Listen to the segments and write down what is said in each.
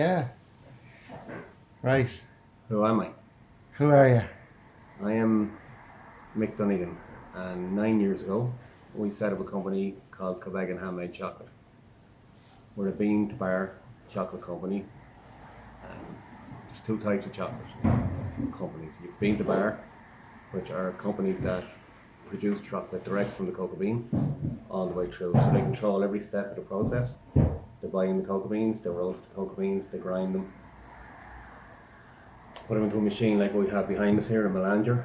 Yeah. Right. Who am I? Who are you? I am Mick Dunnigan, and 9 years ago, we set up a company called Kilbeggan Handmade Chocolate. We're a bean to bar chocolate company, and there's two types of chocolate companies. You've bean to bar, which are companies that produce chocolate direct from the cocoa bean all the way through, so they control every step of the process. They buy in the cocoa beans, they roast the cocoa beans, they grind them, put them into a machine like what we have behind us here, a melanger,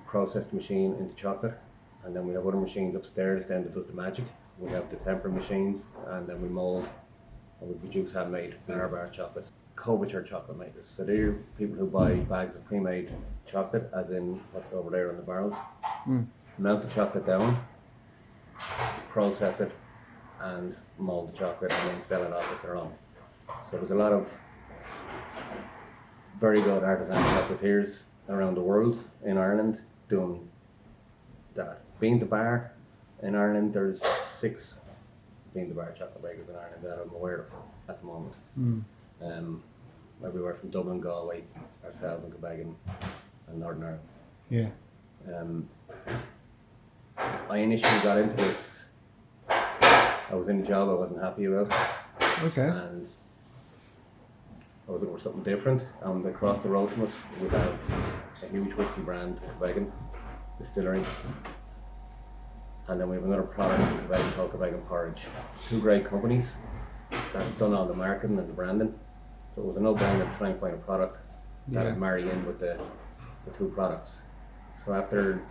process the machine into chocolate, and then we have other machines upstairs then that does the magic. We have the temper machines, and then we mould and we produce handmade bar chocolates. Couverture chocolate makers. So they're people who buy bags of pre-made chocolate, as in what's over there in the barrels, melt the chocolate down, process it, and mould the chocolate, and then sell it off as their own. So there's a lot of very good artisan chocolatiers around the world. In Ireland doing that. Bean to bar in Ireland, there's 6 bean to bar chocolate makers in Ireland that I'm aware of at the moment. Everywhere from Dublin, Galway, ourselves and Kilbeggan and Northern Ireland. Yeah. I initially got into this, I was in a job I wasn't happy about, Okay. and I was looking for something different. And across the road from us, we have a huge whiskey brand, Kilbeggan Distillery. And then we have another product in Kilbeggan called Kilbeggan Porridge. 2 great companies that have done all the marketing and the branding. So it was a no-brainer to try and find a product that would marry in with the 2 products. So after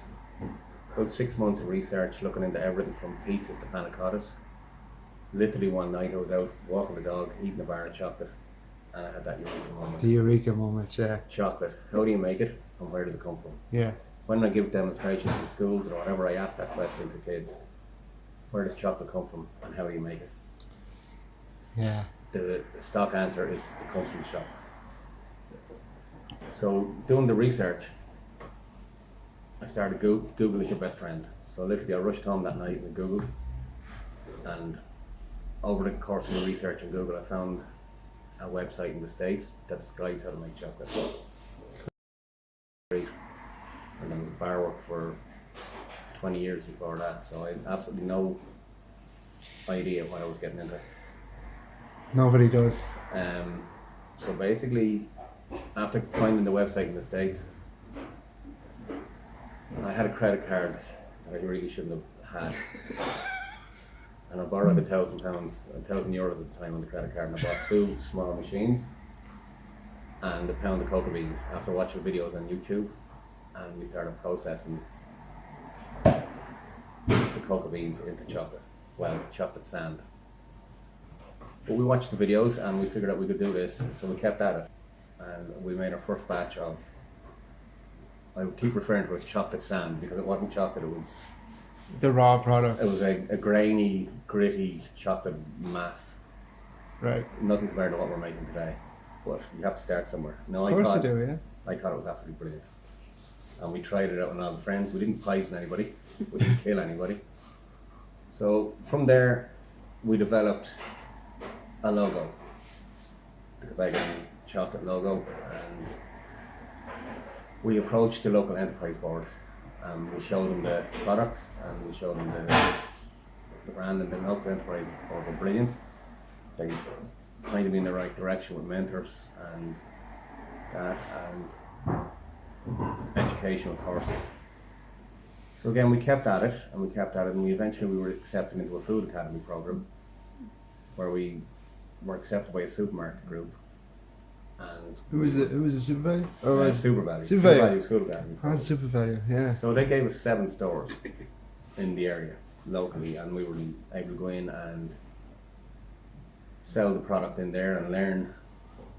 about 6 months of research, looking into everything from pizzas to panna cottas, literally one night I was out walking the dog, eating a bar of chocolate, and I had that eureka moment. The eureka moment, yeah. Chocolate. How do you make it, and where does it come from? Yeah. When I give demonstrations in schools or whatever, I ask that question to kids. Where does chocolate come from, and how do you make it? Yeah. The stock answer is it comes from the shop. So doing the research, I started Google is your best friend. So literally I rushed home that night and Googled, and over the course of my research on Google I found a website in the States that describes how to make chocolate. And then I was bar work for 20 years before that, so I had absolutely no idea what I was getting into. Nobody does. So basically, after finding the website in the States, I had a credit card that I really shouldn't have had. And I borrowed £1,000, €1,000 at the time on the credit card, and I bought 2 small machines and a pound of cocoa beans after watching videos on YouTube, and we started processing the cocoa beans into chocolate, well, chocolate sand. But we watched the videos and we figured out we could do this, so we kept at it. And we made our first batch of, I would keep referring to it as chocolate sand because it wasn't chocolate, it was The raw product. it was a grainy, gritty chocolate mass. Right. Nothing compared to what we're making today. But you have to start somewhere. No, Of course you do, yeah. I thought it was absolutely brilliant. And we tried it out with all the friends. We didn't poison anybody. We didn't kill anybody. So from there, we developed a logo, the Kilbeggan chocolate logo, and we approached the local enterprise board. We showed them the product and we showed them the brand, and the local enterprise board were brilliant. They pointed me in the right direction with mentors and that, and educational courses. So again, we kept at it, and we eventually were accepted into a food academy program where we were accepted by a supermarket group. And Who was it? Who was the super value? Oh, right. Super Value. Super Value. Value's food academy Oh, program. super value, yeah. So they gave us 7 stores in the area locally, and we were able to go in and sell the product in there and learn.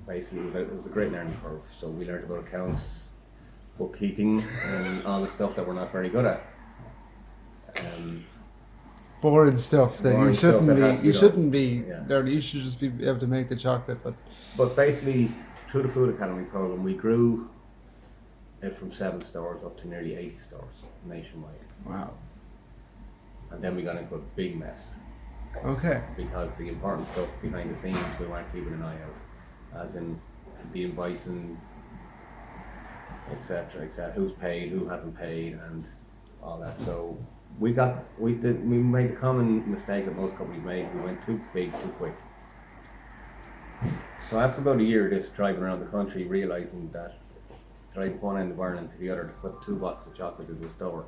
Basically, it was a great learning curve. So we learned about accounts, bookkeeping, and all the stuff that we're not very good at. Boring stuff that Boring you stuff shouldn't that be. has to be You done. shouldn't be Yeah. there. You should just be able to make the chocolate. But basically, through the food academy program, we grew it from 7 stores up to nearly 80 stores nationwide. Wow. And then we got into a big mess Okay. because the important stuff behind the scenes we weren't keeping an eye out. as in the invoicing, etc., etc. Who's paid, who hasn't paid, and all that. So we made the common mistake that most companies make. We went too big, too quick. So after about a year of this driving around the country, realising that driving from one end of Ireland to the other to put 2 boxes of chocolate into a store,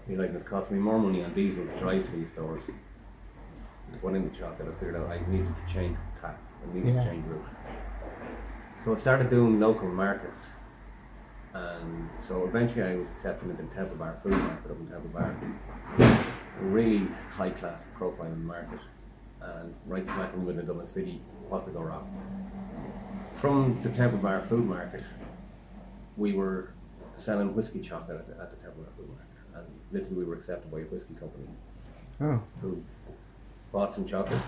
realising it's costing me more money on diesel to drive to these stores to put in the chocolate, I figured out I needed to change tact. I needed to change route. So I started doing local markets. And so eventually I was accepted into the Temple Bar food market up in Temple Bar. A really high class profile in the market, and right smack in the middle of Dublin City, what could go wrong? From the Temple Bar food market, we were selling whiskey chocolate at the Temple Bar food market, and literally we were accepted by a whiskey company who bought some chocolate.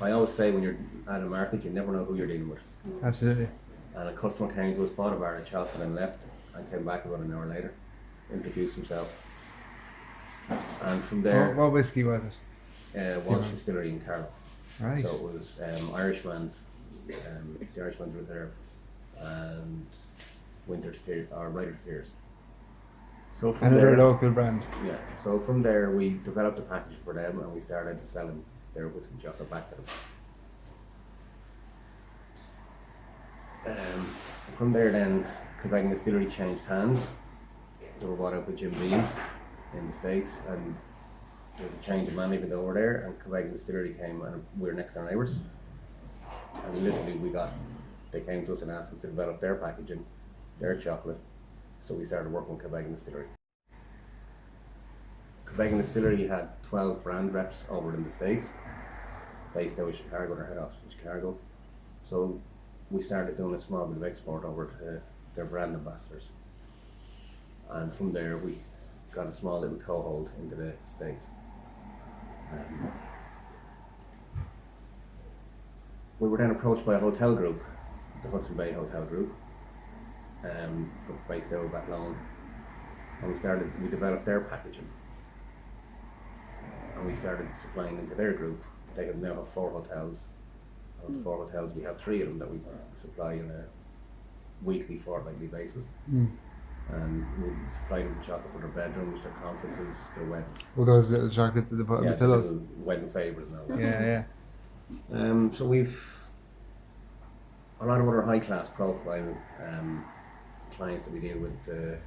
I always say when you're at a market, you never know who you're dealing with. Absolutely. And a customer came to us, bought a bar of chocolate and left, and came back about an hour later, introduced himself. And from there, What whiskey was it? Walsh Distillery in Carlow. Right. So it was Irishman's, the Irishman's Reserve, and Winter's Tears, or Writer's Tears. So from Another there, local brand. yeah. So from there, we developed a package for them, and we started selling their whiskey chocolate back to them. From there, then Kilbeggan Distillery changed hands. They were bought out by Jim Bean in the States, and there was a change of management over there, and Kilbeggan Distillery came, and we were next door neighbours. And literally, they came to us and asked us to develop their packaging, their chocolate. So we started working with Kilbeggan Distillery. Kilbeggan Distillery had 12 brand reps over in the States, based out of Chicago, their head office in Chicago. So we started doing a small bit of export over to their brand ambassadors. And from there, we got a small little toehold into the States. We were then approached by a hotel group, the Hudson Bay Hotel Group, based out of Athlone, and we developed their packaging, and we started supplying into their group. They now have 4 hotels. Out of the 4 hotels, we have 3 of them that we supply on a weekly, fortnightly basis. And we supply them with chocolate for their bedrooms, their conferences, their weddings. All those little chocolates at the bottom of the pillows. The wedding favourites now. Yeah. So we've a lot of other high class profile clients that we deal with, the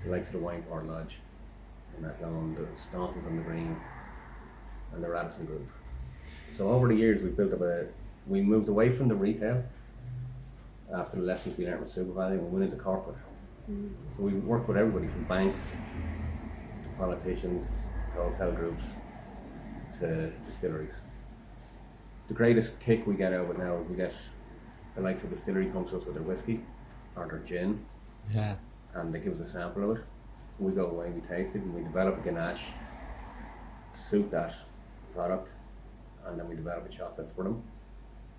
likes of the Wineport Lodge in Athlone, the Stauntons on the Green, and the Radisson Group. So over the years we moved away from the retail after the lessons we learned with SuperValu, and we went into corporate. So we worked with everybody from banks to politicians to hotel groups to distilleries. The greatest kick we get out of it now is we get the likes of distillery comes to us with their whiskey or their gin, and they give us a sample of it. We go away, we taste it, and we develop a ganache to suit that product, and then we develop a chocolate for them.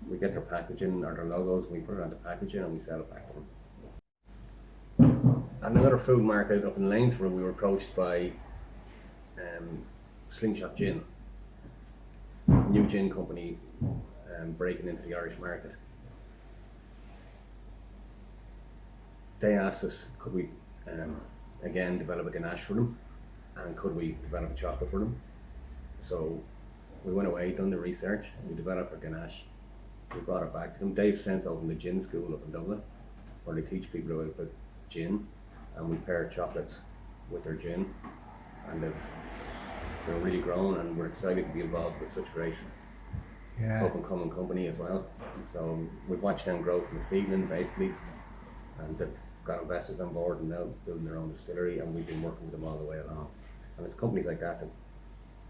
We get their packaging or their logos, and we put it on the packaging and we sell it back to them. At another food market up in Lanesborough, we were approached by Slingshot Gin, a new gin company breaking into the Irish market. They asked us, could we again develop a ganache for them, and could we develop a chocolate for them? So we went away, done the research, and we developed a ganache. We brought it back to them. They've since opened a gin school up in Dublin, where they teach people about gin, and we pair chocolates with their gin, and they're really grown, and we're excited to be involved with such a great up and coming company as well. So we've watched them grow from a seedling basically, and they've got investors on board and now building their own distillery, and we've been working with them all the way along. And it's companies like that that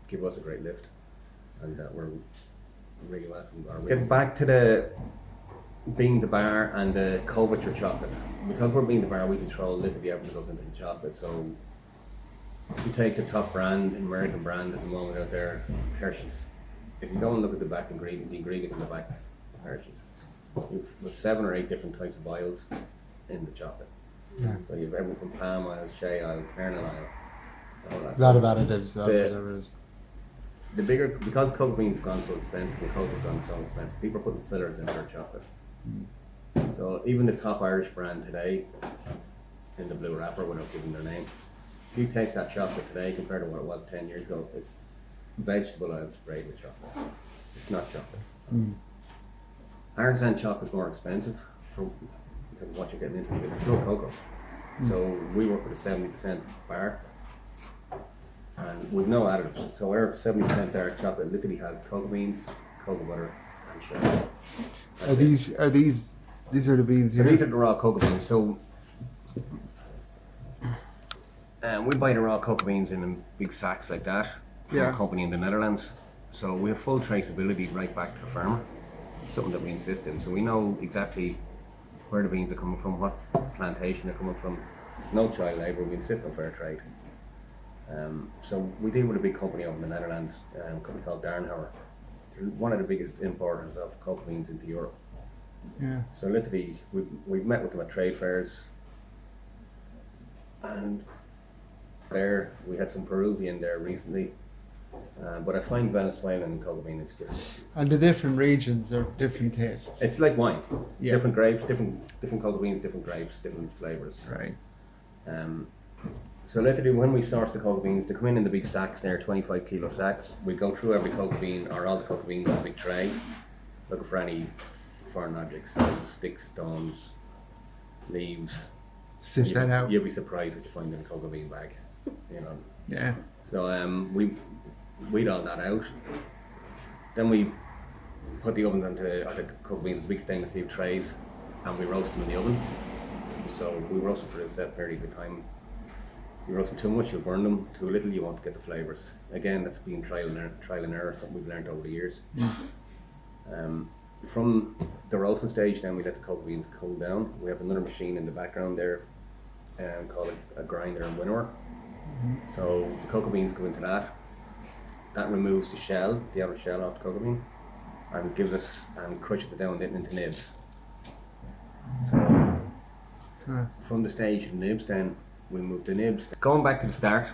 give us a great lift, and we're really welcome. Getting back to being the bar and the coverture chocolate. Because we're being the bar, we control literally everything that goes into the chocolate. So if you take a top brand, an American brand at the moment out there, Hershey's. If you go and look at the back ingredient, the ingredients in the back of Hershey's, you've got 7 or 8 different types of oils in the chocolate. So you have everything from palm oil, shea oil, kernel oil, all that. A lot of additives. Because cocoa beans have gone so expensive and cocoa's gone so expensive, people are putting fillers in their chocolate. So even the top Irish brand today, in the blue wrapper, without giving their name, if you taste that chocolate today compared to what it was 10 years ago, it's vegetable oil sprayed with chocolate. It's not chocolate. Artisan chocolate's more expensive because of what you're getting into. There's no cocoa. So we work with a 70% bar, and we've no additives. So our 70% dark chocolate literally has cocoa beans, cocoa butter, and sugar. Are these are the beans So here? these are the raw cocoa beans. So we buy the raw cocoa beans in big sacks like that from a company in the Netherlands. So we have full traceability right back to the farmer. It's something that we insist in. So we know exactly where the beans are coming from, what plantation they're coming from. There's no child labour. We insist on fair trade. So we deal with a big company over in the Netherlands, a company called Darnhauer. They're one of the biggest importers of cocoa beans into Europe. Yeah. So literally, we've met with them at trade fairs, and there we had some Peruvian there recently. But I find Venezuelan cocoa bean is just. And the different regions are different tastes. It's like wine. Yeah. Different grapes, different cocoa beans, different grapes, different flavors. Right. So literally, when we source the cocoa beans, they come in the big sacks. They're 25 kilo sacks. We go through every cocoa bean or all the cocoa beans in a big tray, looking for any foreign objects, so sticks, stones, leaves. Sift that out. You'll be surprised what you find in a cocoa bean bag. You know. Yeah. So we weed all that out. Then we put the ovens onto the cocoa beans, big stainless steel trays, and we roast them in the oven. So we roast them for a set period of time. You roast them too much, you'll burn them. Too little, you won't get the flavours. Again, that's been trial and error, something we've learned over the years. From the roasting stage, then we let the cocoa beans cool down. We have another machine in the background there, called a grinder and winnower. So the cocoa beans go into that. That removes the shell, the outer shell off the cocoa bean, and gives us and crushes it down into nibs. So from the stage of nibs, then we move the nibs. Going back to the start,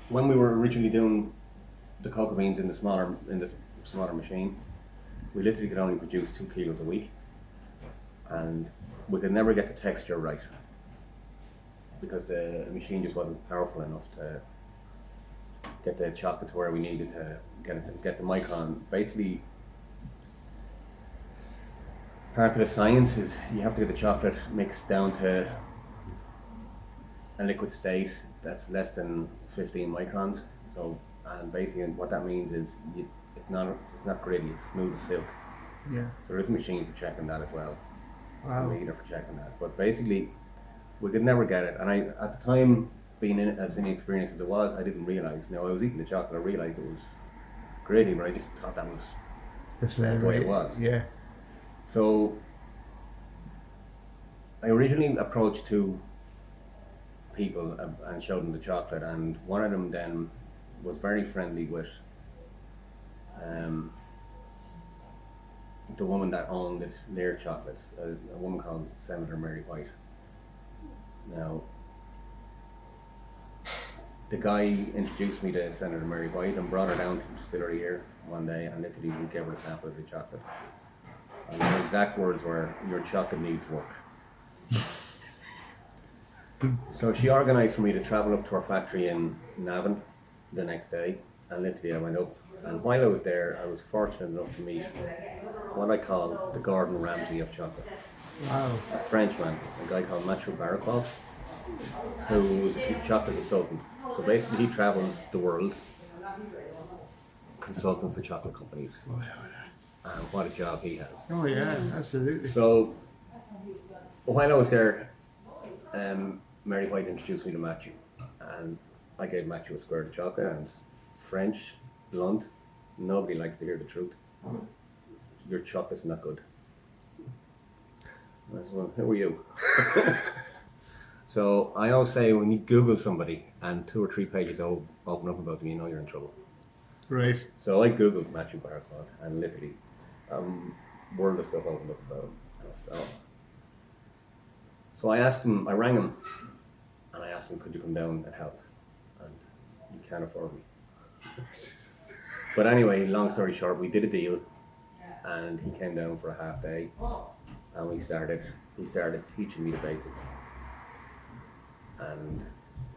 when we were originally doing the cocoa beans in the smaller machine, we literally could only produce 2 kilos a week, and we could never get the texture right because the machine just wasn't powerful enough to get the chocolate to where we needed to get the micron. Basically, part of the science is you have to get the chocolate mixed down to a liquid state that's less than 15 microns. So, and basically what that means is it's not gritty, it's smooth as silk. Yeah. So there's a machine for checking that as well. Wow. A meter for checking that. But basically, we could never get it. And I, at the time, being as inexperienced as it was, I didn't realise. Now I was eating the chocolate, I realised it was gritty, but I just thought that was The flavour. the way it was. Yeah. So I originally approached 2 people and showed them the chocolate, and one of them then was very friendly with the woman that owned it, Lear Chocolates, a woman called Senator Mary White. Now, the guy introduced me to Senator Mary White and brought her down to the distillery here one day, and literally we gave her a sample of the chocolate. And her exact words were, "Your chocolate needs work." So she organised for me to travel up to her factory in Navan the next day, and literally I went up. And while I was there, I was fortunate enough to meet what I call the Gordon Ramsay of chocolate. Wow. A Frenchman, a guy called Mathieu Barraqual, who was a chocolate consultant. So basically he travels the world consulting for chocolate companies. And what a job he has. Oh yeah, absolutely. So while I was there, Mary White introduced me to Matthew, and I gave Matthew a square of chocolate. And French, blunt, nobody likes to hear the truth. Your chocolate's not good. I said, well, who are you? So I always say when you Google somebody and 2 or 3 pages open up about them, you know you're in trouble. Right. So I Googled Matthew Barraqual, and literally world of stuff opened up about him. So I rang him, and I asked him, could you come down and help? And he can't afford me. But anyway, long story short, we did a deal, and he came down for a half day, and he started teaching me the basics. And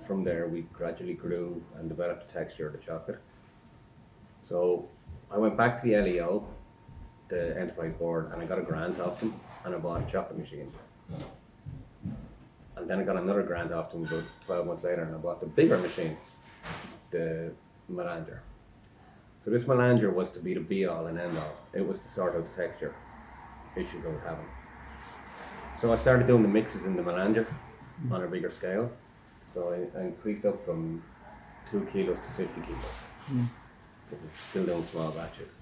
from there, we gradually grew and developed the texture of the chocolate. So I went back to the LEO, the enterprise board, and I got a grant off them, and I bought a chocolate machine. And then I got another grant off them about 12 months later, and I bought the bigger machine, the Melanger. So this Melanger was to be the be-all and end-all. It was to sort out the texture issues I was having. So I started doing the mixes in the Melanger on a bigger scale. So I increased up from 2 kilos to 50 kilos. Still doing small batches.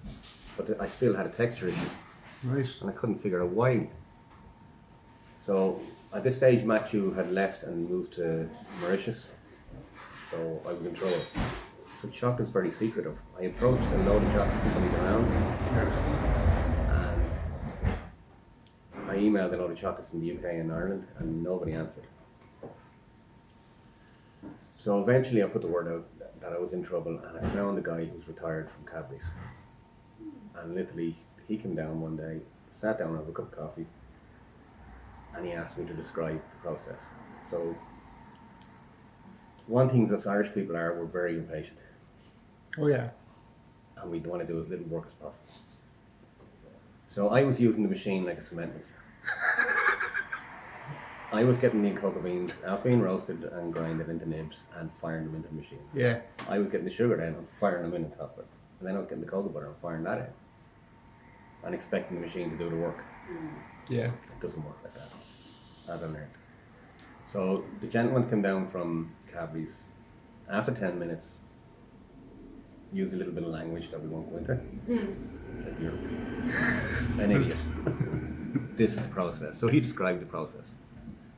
But I still had a texture issue. Right. And I couldn't figure out why. So at this stage, Matthew had left and moved to Mauritius. So I was in trouble. So chocolate's very secretive. I approached a load of chocolate companies around. And I emailed a load of chocolates in the UK and Ireland, and nobody answered. So eventually I put the word out that I was in trouble, and I found a guy who was retired from Cadbury's. And literally, he came down one day, sat down over a cup of coffee, and he asked me to describe the process. So, one thing us Irish people are, we're very impatient. Oh yeah. And we want to do as little work as possible. So I was using the machine like a cement mixer. I was getting the cocoa beans after being roasted and grinded into nibs and firing them into the machine. Yeah. I was getting the sugar then and firing them in the top of it. And then I was getting the cocoa butter and firing that in. And expecting the machine to do the work. Yeah. It doesn't work like that, as I learned. So the gentleman came down from Cadbury's. After 10 minutes, used a little bit of language that we won't go into. It's like, you're an idiot. This is the process. So he described the process.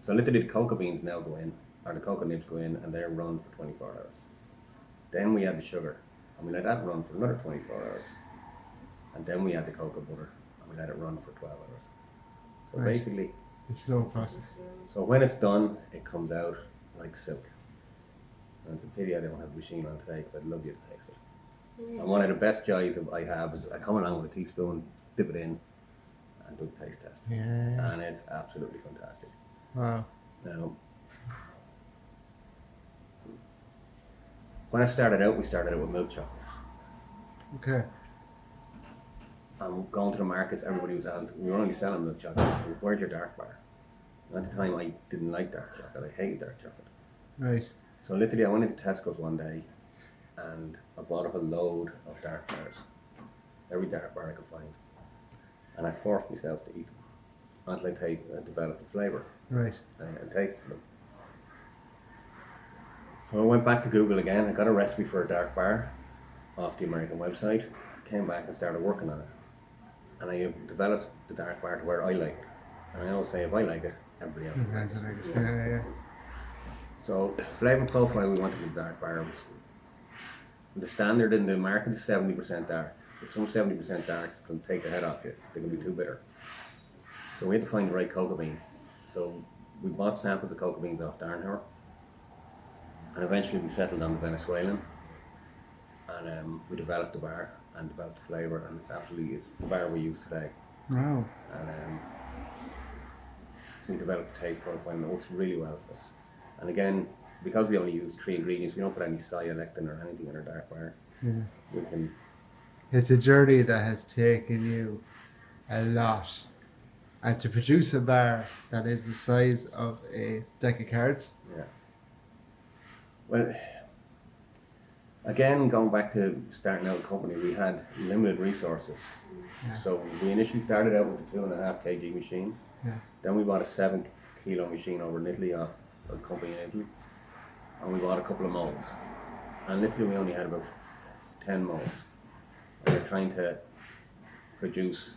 So literally the cocoa beans now go in, or the cocoa nibs go in, and they're run for 24 hours. Then we add the sugar, and we let that run for another 24 hours. And then we add the cocoa butter, and we let it run for 12 hours. So Right. basically, The slow process. so when it's done, it comes out like silk. And it's a pity I don't have a machine on today, because I'd love you to taste it. And one of the best joys I have is I come along with a teaspoon, dip it in, and do a taste test. Yeah. And it's absolutely fantastic. Wow. Now, when I started out, we started out with milk chocolate. Okay. And going to the markets, everybody was on. We were only selling milk chocolate. So where's your dark bar? And at the time, I didn't like dark chocolate. I hated dark chocolate. Right. So literally, I went into Tesco's one day, and I bought up a load of dark bars. Every dark bar I could find. And I forced myself to eat them until I developed the flavour. Right. And tasted them. So I went back to Google again. I got a recipe for a dark bar off the American website. Came back and started working on it. And I developed the dark bar to where I like it. And I always say, if I like it, everybody else likes it. Yeah. So the flavour profile we wanted in the dark bar was, the standard in the market is 70% dark. If some 70% darks can take the head off you, they can be too bitter. So we had to find the right cocoa bean. So we bought samples of cocoa beans off Darnhauer, and eventually we settled on the Venezuelan, and we developed the bar and developed the flavour, and it's the bar we use today. Wow. And we developed the taste profile, and it works really well for us. And again, because we only use 3 ingredients, we don't put any soy, lectin or anything in our dark bar. Yeah. We can. It's a journey that has taken you a lot. And to produce a bar that is the size of a deck of cards. Yeah. Well, again, going back to starting out a company, we had limited resources. Yeah. So we initially started out with a 2.5 kg machine. Yeah. Then we bought a 7 kilo machine over in Italy off a company in Italy. And we bought a couple of molds. And literally we only had about 10 molds. And we're trying to produce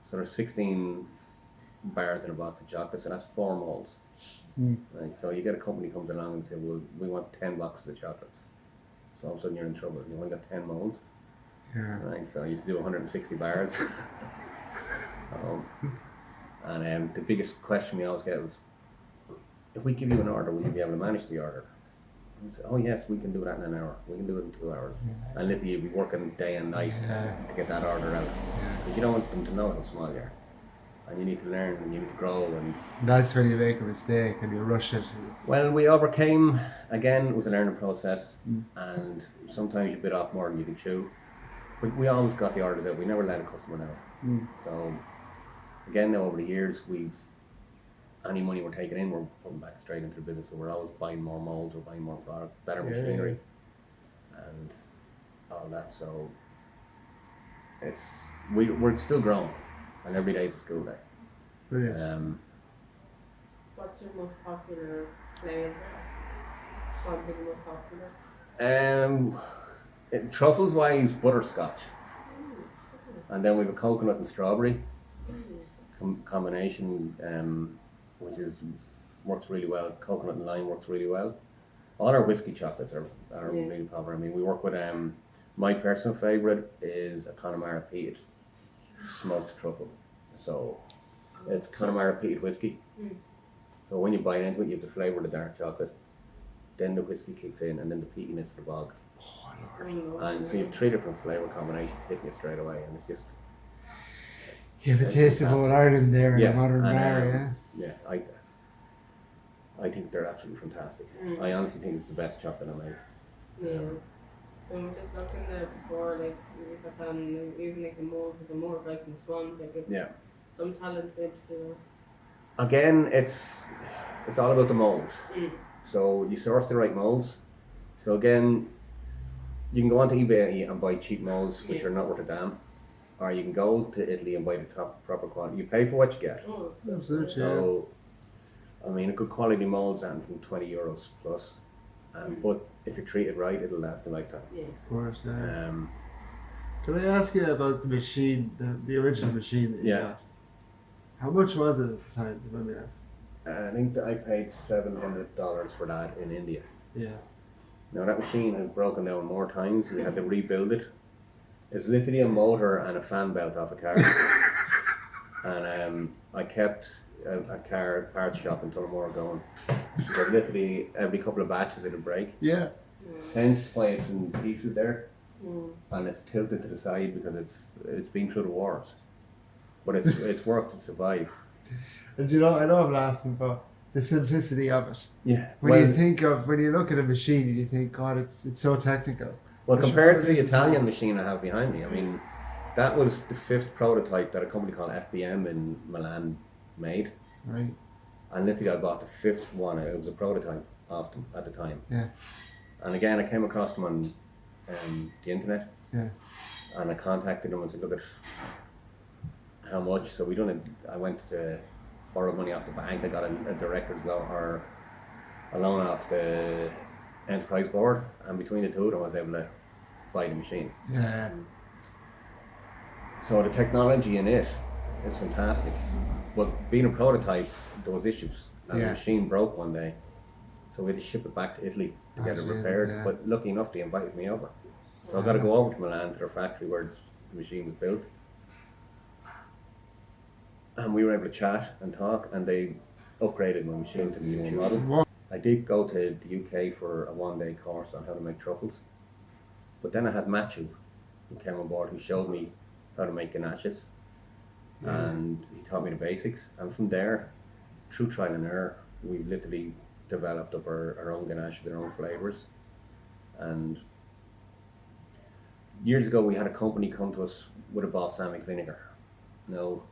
sort of 16 bars in a box of chocolates, and that's 4 molds. Right? So you get a company comes along and say, well, we want 10 boxes of chocolates. So all of a sudden you're in trouble. You only got 10 molds. Yeah. Right? So you have to do 160 bars. And the biggest question we always get was, if we give you an order, will you be able to manage the order? And say, oh yes, we can do that in an hour. We can do it in 2 hours. Yeah. And literally you'll be working day and night Yeah. to get that order out. Yeah. But you don't want them to know how small you are. and you need to learn and you need to grow. And That's when you make a mistake and you rush it. well, we overcame. Again, it was a learning process, Mm. and sometimes you bit off more than you can chew. But we always got the orders out. We never let a customer down. Mm. So again, now over the years, any money we're taking in, we're putting back straight into the business. So we're always buying more molds, we're buying more product, better machinery, and all that. So we're still growing, and every day is a school day. Brilliant. What's your most popular flavour? What would be the most popular? Truffles wise, butterscotch, and then we have a coconut and strawberry combination, which works really well. Coconut and lime works really well. All our whiskey chocolates are really popular. I mean, we work with my personal favourite is a Connemara peated smoked truffle. So it's Connemara peated whiskey. So when you bite into it, you have the flavour of the dark chocolate. Then the whiskey kicks in, and then the peatiness of the bog. Oh, Lord. And so you have 3 different flavour combinations hitting you straight away, and it's just. You have a taste of old Ireland there in a modern bar, Yeah, I think they're absolutely fantastic. I honestly think it's the best chocolate I make. Yeah. I'm just looking at before, like, if I can, even like the molds of the more like the swans, like it's some talent with, Again, it's all about the molds. So you source the right molds. So again, you can go onto eBay and buy cheap molds which are not worth a damn, or you can go to Italy and buy the top proper quality. You pay for what you get. Absolutely. So, I mean, a good quality mold's from €20 plus, but if you're treated right, it'll last a lifetime. Of course, yeah. Um, Can I ask you about the machine, the original machine that you got? How much was it at the time? Let me ask. I think that I paid $700 for that in India. Yeah. Now that machine has broken down more times. We had to rebuild it. It's literally a motor and a fan belt off a car. And I kept a car parts shop in Tullamore going. Because literally every couple of batches it'd break. Yeah. Hence why it's in pieces there. And it's tilted to the side because it's been through the wars. But it's worked, it's survived. And you know, I know I'm laughing, but the simplicity of it. Yeah. When you look at a machine, you think, God, it's so technical. Well, compared to the Italian machine I have behind me, I mean, that was the 5th prototype that a company called FBM in Milan made. Right. And literally I bought the 5th one. It was a prototype of them at the time. Yeah. And again, I came across them on the internet. Yeah. And I contacted them and said, look at how much. So I went to borrow money off the bank. I got a director's loan or a loan off the enterprise board, and between the two of them I was able to buy the machine. Yeah. So the technology in it is fantastic, but being a prototype, there was issues, and the machine broke one day, so we had to ship it back to Italy to get it repaired. Yeah. But lucky enough, they invited me over, so I got to go over to Milan to their factory where the machine was built. And we were able to chat and talk, and they upgraded my machine to the new model. I did go to the UK for a 1-day course on how to make truffles, but then I had Matthew, who came on board, who showed me how to make ganaches, and he taught me the basics. And from there, through trial and error, we literally developed up our own ganache with our own flavours. And years ago, we had a company come to us with a balsamic vinegar. Now,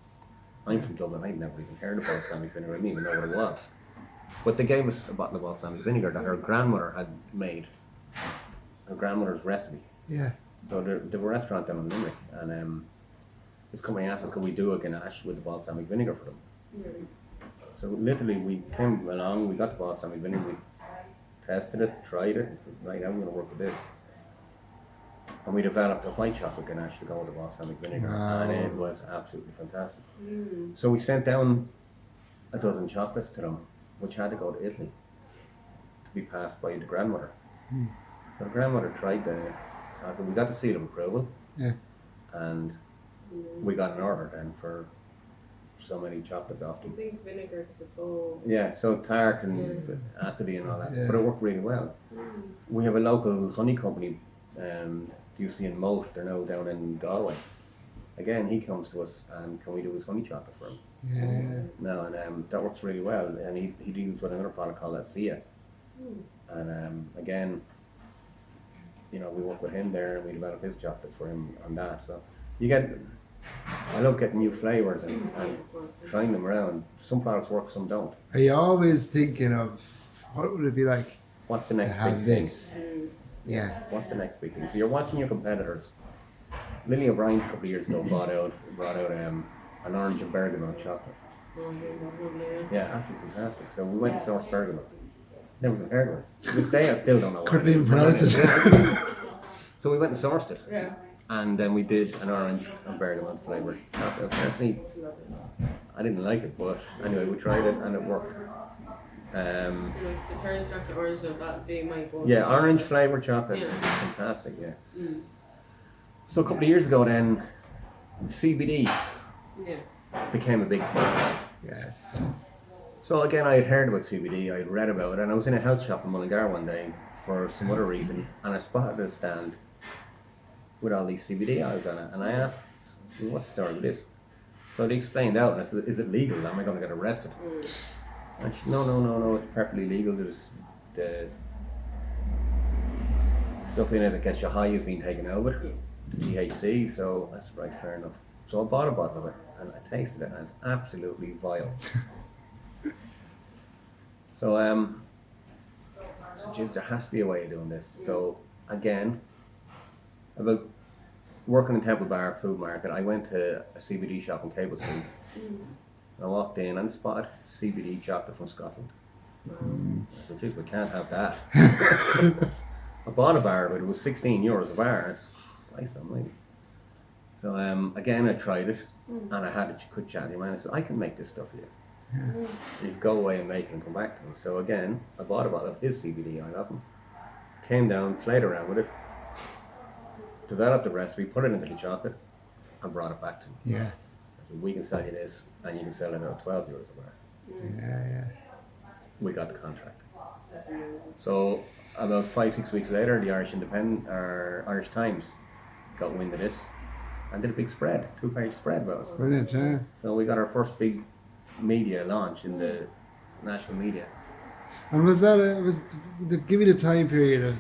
I'm from Dublin, I'd never even heard of balsamic vinegar, I didn't even know what it was. But they gave us a bottle of balsamic vinegar that her grandmother had made, her grandmother's recipe. Yeah. So there was a restaurant down in Limerick, and this company asked us, could we do a ganache with the balsamic vinegar for them? So literally we came along, we got the balsamic vinegar, we tested it, tried it, and said, right, I'm going to work with this. And we developed a white chocolate ganache to go with the balsamic vinegar, and it was absolutely fantastic. So we sent down a dozen chocolates to them, which had to go to Italy to be passed by the grandmother. So the grandmother tried the chocolate. We got the seal of approval, and we got an order then for so many chocolates off them. I think vinegar, because it's so... Yeah, so tart and acidy and all that, but it worked really well. We have a local honey company, they used to be in Moat, they're now down in Galway, again, he comes to us and can we do his honey chocolate for him? Yeah. No, and that works really well. And he deals with another product called Acia. And again, you know, we work with him there and we develop his chocolate for him on that. So you get, I love getting new flavors and trying them around. Some products work, some don't. Are you always thinking of what would it be like What's the to next have big this? thing? Yeah. What's the next big thing? So you're watching your competitors. Lily O'Brien's a couple of years ago brought out an orange and bergamot chocolate. Yeah, absolutely fantastic. So we went to source bergamot. Never compared with it. To this day, I still don't know what Couldn't it even is. pronounce it. So we went and sourced it. Yeah. And then we did an orange and bergamot flavoured chocolate. Personally, I didn't like it, but anyway, we tried it and it worked. It's the third chocolate orange note, that being my go-to. Yeah, chocolate. orange flavoured chocolate Yeah. is fantastic, yeah. So a couple of years ago then, CBD Yeah. became a big thing. Yes. So again, I had heard about CBD, I had read about it, and I was in a health shop in Mullingar one day for some other reason, and I spotted a stand with all these CBD oils on it, and I asked, what's the story with this? So they explained out, and I said, is it legal? Am I going to get arrested? And she said, no, it's perfectly legal. There's stuff in it that gets you high has been taken out of it, the THC, so that's right, fair enough. So I bought a bottle of it, and I tasted it, and it's absolutely vile. So, geez, there has to be a way of doing this. So, again, about working in Temple Bar Food Market, I went to a CBD shop in Cable Street. I walked in and spotted CBD chocolate from Scotland. I said, geez, we can't have that. I bought a bar of it. It was €16 a bar. It's nice on me. So, again, I tried it, and I had a quick chat with him, and I said, I can make this stuff for you. He'd go away and make it and come back to me. So again, I bought a bottle of his CBD oil of him, came down, played around with it, developed the recipe, put it into the chocolate, and brought it back to me. Yeah. I said, we can sell you this, and you can sell it at €12 a bar. Yeah. We got the contract. So about 5-6 weeks later, the Irish Times got wind of this and did a big spread, 2-page spread about us. Brilliant, yeah. So we got our first big media launch in the national media. And was that give me the time period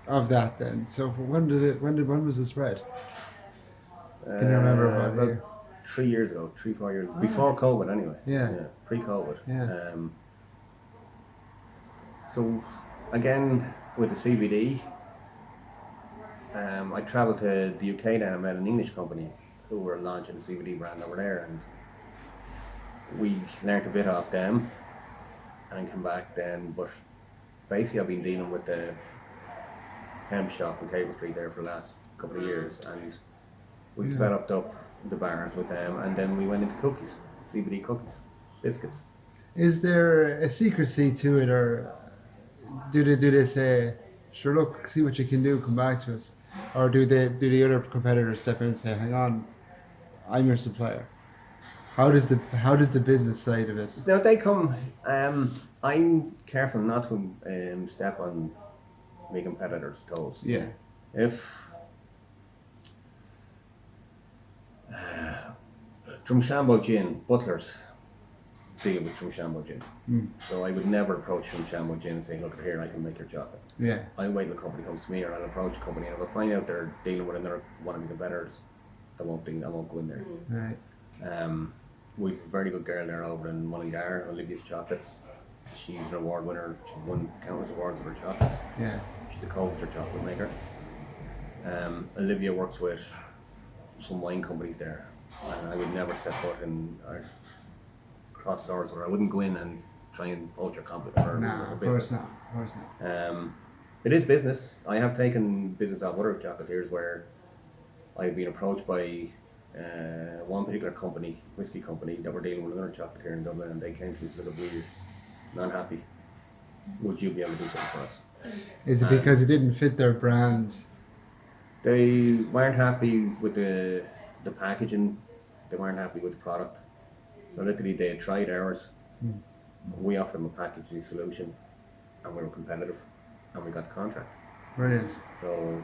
of that then? So when was the spread? Can you remember what About year? 3 years ago, 3-4 years before COVID anyway. Yeah. Pre-COVID. Yeah. So again with the CBD, I travelled to the UK then. I met an English company who were launching the CBD brand over there, and we learnt a bit off them and came back then. But basically I've been dealing with the hemp shop in Cable Street there for the last couple of years, and we developed up the bars with them, and then we went into cookies, CBD cookies, biscuits. Is there a secrecy to it, or do they say, sure, look, see what you can do, come back to us, or do the other competitors step in and say, hang on, I'm your supplier? How does the business side of it? Now they come. I'm careful not to step on my competitors' toes. Yeah. If Drumshanbo Gin, Butlers deal with Drumshanbo Gin. So I would never approach Drumshanbo Gin and say, look here, I can make your chocolate. Yeah. I'll wait till the company comes to me, or I'll approach a company, and if I find out they're dealing with another one of my competitors, I won't go in there. Right. We've a very good girl there over in Mullingar, Olivia's Chocolates. She's an award winner. She won countless awards for her chocolates. Yeah. She's a culture chocolate maker. Olivia works with some wine companies there, and I would never step foot in or cross swords, or I wouldn't go in and try and poach or compete with her. No, her of business. course not. It is business. I have taken business off other chocolatiers where I've been approached by one particular company, whiskey company, that were dealing with another chocolatier in Dublin, and they came to me and said, look, we're not happy. Would you be able to do something for us? Is it because it didn't fit their brand? They weren't happy with the packaging. They weren't happy with the product. So literally they had tried ours. We offered them a packaging solution, and we were competitive, and we got the contract. Brilliant. So